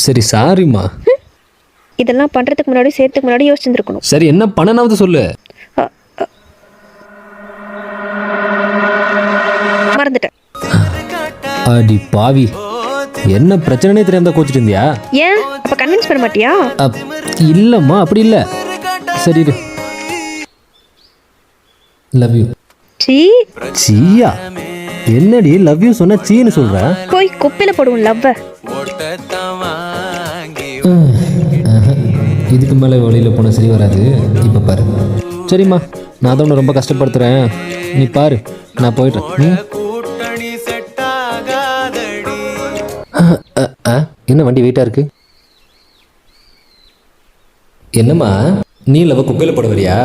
சரி சாரிம்மா. இதெல்லாம் பண்ணுறதுக்கு முன்னாடி சேர்த்துக்கு முன்னாடி யோசிச்சுருக்கணும். சரி என்ன பண்ணனாவது சொல்லு. மறந்துட்டேன். அடி பாவி, என்ன பிரச்சனைனே தெரியாம கோச்சிட்டு இருந்தியா? ஏன் அப்போ கன்வின்ஸ் பண்ண மாட்டியா? இல்லைம்மா அப்படி இல்லை. சரி லவ் யூ. சீயா என்னடி லவ் யூ சொன்ன சீன்னு சொல்ற? போய் குப்பையில போடுவோம் லவ்வ. இதுக்கு மேலே வழியில் போனால் சரி வராது. இப்போ பாரு. சரிம்மா, நான் தான் உன்னை ரொம்ப கஷ்டப்படுத்துகிறேன். நீ பாரு, நான் போயிட்டேன். என்ன வண்டி வெயிட்டாக இருக்கு? என்னம்மா நீ லவ் குப்பையில் போட வரியா?